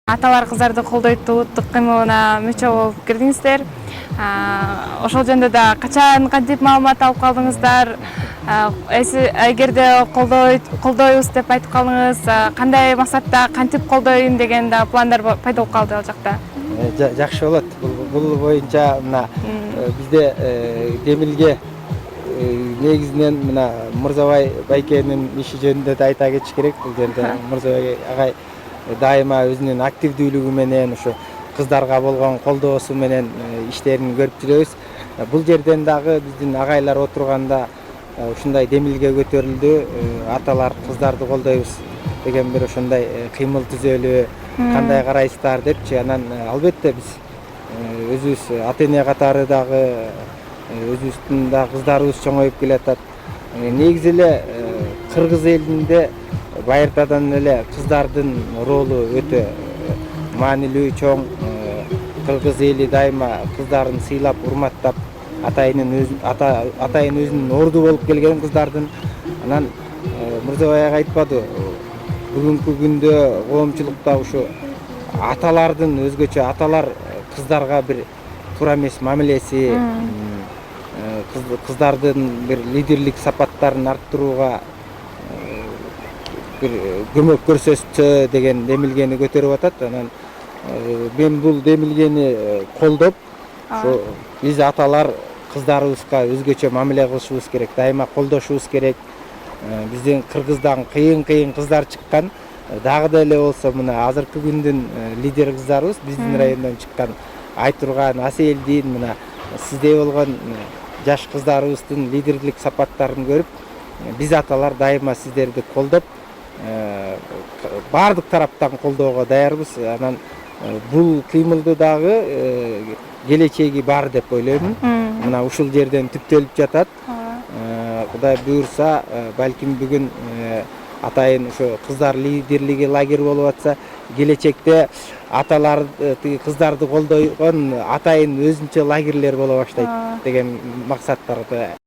Аталар кыздарды колдойт улуттук кыймылына мүчө болуп кирдиңиздер. Ошол жөнүндө да качан кантип маалымат алып калдыңыздар? Эгерде колдойбуз деп айтып калдыңыз, кандай максатта кантип колдойм деген да пландар пайда болуп калды ал жакта. Жакшы болот. Бул боюнча мына бизде Демилге негизинен мына Мырзабай байкенин иши жөнүндө да айта кетиш керек. Бул жерде Мырзабай агай дайыма өзүнүн активдүүлүгү менен ушу кыздарга болгон колдоосу менен иштерин көрүп жүрөбүз. Бул жерден дагы биздин агайлар отурганда ушундай демилге көтөрүлдү. Аталар кыздарды колдойбуз деген бир ошондой кыймыл түзөлү, кандай карайсыздар депчи. Анан албетте биз өзүбүз ата эне катары дагы өзүбүздүн да кыздарыбыз чоңоюп келатат. Негизи эле кыргыз элинде байыртадан эле кыздардын ролу өтө маанилүү, чоң. Кыргыз эли дайыма кыздарын сыйлап, урматтап, атайын өзүнүн орду болуп келген кыздардын. Анан Мырзабай ага айтпады, бүгүнкү күндө коомчулукта ушу аталардын өзгөчө аталар кыздарга бир туура эмес мамилеси, кыздардын бир лидерлик сапаттарын арттырууга бир көмөк көрсөтсө деген демилгени көтөрүп атат. Анан мен бул демилгени колдоп, ошо биз аталар кыздарыбызга өзгөчө мамиле кылышыбыз керек, дайыма колдошубуз керек. Биздин Кыргыздан кыйын кыздар чыккан. Дагы деле болсо мына азыркы күндүн лидер кыздарыбыз биздин райондон чыккан Айтурган, Аселдин, мына сиздей болгон жаш кыздарыбыздын лидерлик сапаттарын көрүп, биз аталар дайыма сиздерди колдоп, баардык тараптан колдоого даярбыз. Анан бул кыймылды дагы келечеги бар деп ойлойм. Мына ушул жерден түптөлүп жатат. Кудай буйрса, балким бүгүн атайын ошо кыздар лидерлиги лагерь болуп атса, келечекте аталар кыздарды колдойгон атайын өзүнчө лагерьлер боло баштайт деген максаттарды